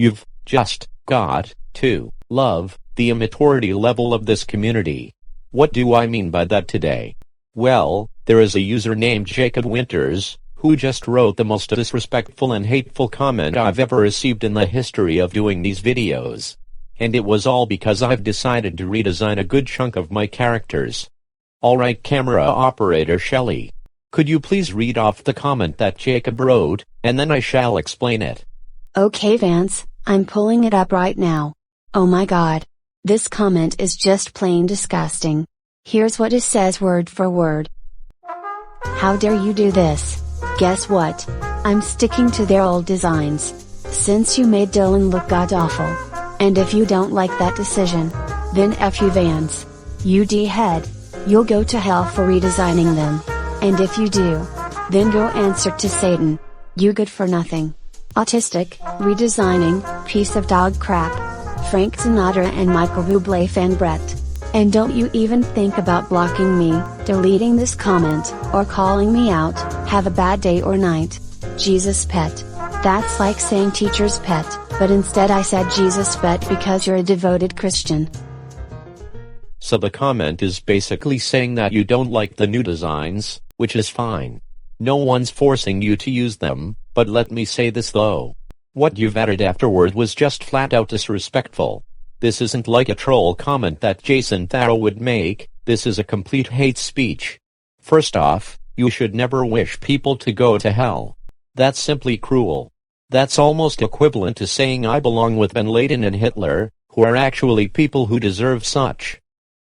You've just got to love the immaturity level of this community. What do I mean by that today? Well, there is a user named Jacob Winters, who just wrote the most disrespectful and hateful comment I've ever received in the history of doing these videos. And it was all because I've decided to redesign a good chunk of my characters. Alright, camera operator Shelley, could you please read off the comment that Jacob wrote, and then I shall explain it. Okay Vance, I'm pulling it up right now. Oh my god. This comment is just plain disgusting. Here's what it says word for word. How dare you do this? Guess what? I'm sticking to their old designs. Since you made Dylan look god-awful. And if you don't like that decision, then F you Vance. You D-head. You'll go to hell for redesigning them. And if you do, then go answer to Satan. You good for nothing. Autistic, redesigning, piece of dog crap. Frank Sinatra and Michael Bublé fan Brett. And don't you even think about blocking me, deleting this comment, or calling me out. Have a bad day or night. Jesus pet. That's like saying teacher's pet, but instead I said Jesus pet because you're a devoted Christian. So the comment is basically saying that you don't like the new designs, which is fine. No one's forcing you to use them, but let me say this though. What you've added afterward was just flat out disrespectful. This isn't like a troll comment that Jason Tharo would make, this is a complete hate speech. First off, you should never wish people to go to hell. That's simply cruel. That's almost equivalent to saying I belong with Bin Laden and Hitler, who are actually people who deserve such.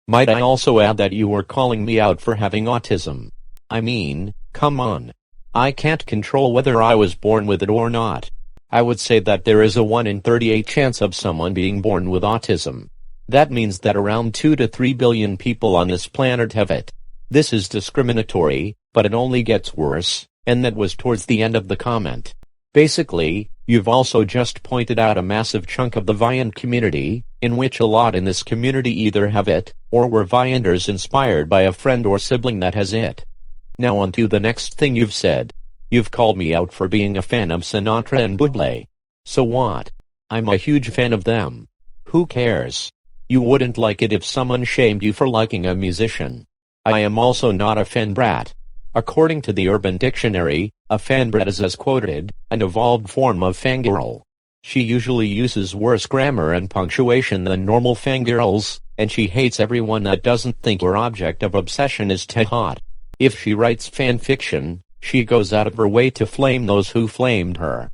Might I also add that you were calling me out for having autism? I mean, come on. I can't control whether I was born with it or not. I would say that there is a 1 in 38 chance of someone being born with autism. That means that around 2 to 3 billion people on this planet have it. This is discriminatory, but it only gets worse, and that was towards the end of the comment. Basically, you've also just pointed out a massive chunk of the Viant community, in which a lot in this community either have it, or were Vianters inspired by a friend or sibling that has it. Now on to the next thing you've said. You've called me out for being a fan of Sinatra and Bublé. So what? I'm a huge fan of them. Who cares? You wouldn't like it if someone shamed you for liking a musician. I am also not a fan brat. According to the Urban Dictionary, a fan brat is, as quoted, an evolved form of fangirl. She usually uses worse grammar and punctuation than normal fangirls, and she hates everyone that doesn't think her object of obsession is too hot. If she writes fan fiction, she goes out of her way to flame those who flamed her.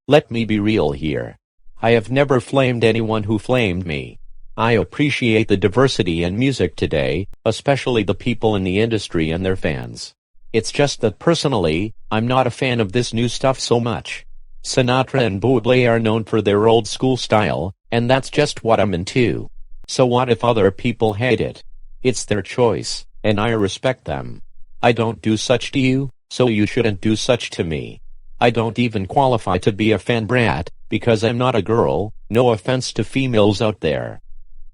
Let me be real here. I have never flamed anyone who flamed me. I appreciate the diversity in music today, especially the people in the industry and their fans. It's just that personally, I'm not a fan of this new stuff so much. Sinatra and Bublé are known for their old school style, and that's just what I'm into. So what if other people hate it? It's their choice, and I respect them. I don't do such to you, so you shouldn't do such to me. I don't even qualify to be a fan brat, because I'm not a girl, no offense to females out there.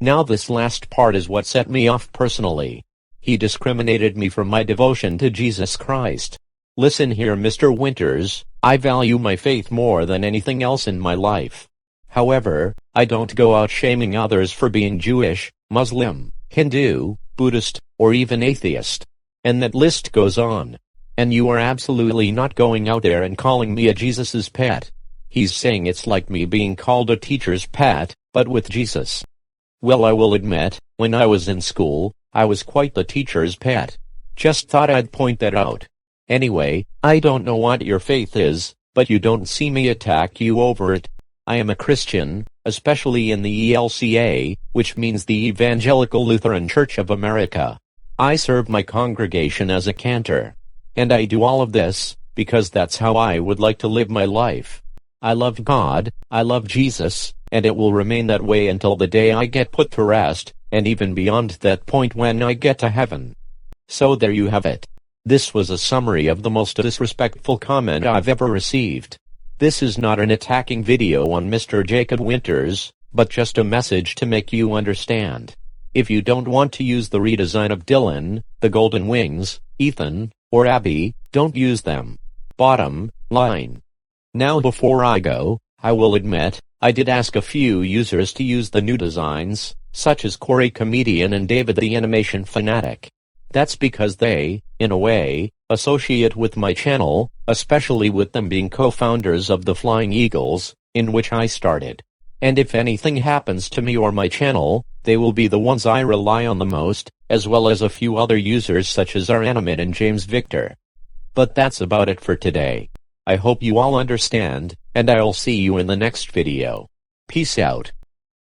Now this last part is what set me off personally. He discriminated me from my devotion to Jesus Christ. Listen here, Mr. Winters, I value my faith more than anything else in my life. However, I don't go out shaming others for being Jewish, Muslim, Hindu, Buddhist, or even atheist. And that list goes on. And you are absolutely not going out there and calling me a Jesus's pet. He's saying it's like me being called a teacher's pet, but with Jesus. Well, I will admit, when I was in school, I was quite the teacher's pet. Just thought I'd point that out. Anyway, I don't know what your faith is, but you don't see me attack you over it. I am a Christian, especially in the ELCA, which means the Evangelical Lutheran Church of America. I serve my congregation as a cantor. And I do all of this, because that's how I would like to live my life. I love God, I love Jesus, and it will remain that way until the day I get put to rest, and even beyond that point when I get to heaven. So there you have it. This was a summary of the most disrespectful comment I've ever received. This is not an attacking video on Mr. Jacob Winters, but just a message to make you understand. If you don't want to use the redesign of Dylan, the Golden Wings, Ethan, or Abby, don't use them. Bottom line. Now before I go, I will admit, I did ask a few users to use the new designs, such as Corey Comedian and David the Animation Fanatic. That's because they, in a way, associate with my channel, especially with them being co-founders of the Flying Eagles, in which I started. And if anything happens to me or my channel, they will be the ones I rely on the most, as well as a few other users such as our Animate and James Victor. But that's about it for today. I hope you all understand, and I'll see you in the next video. Peace out.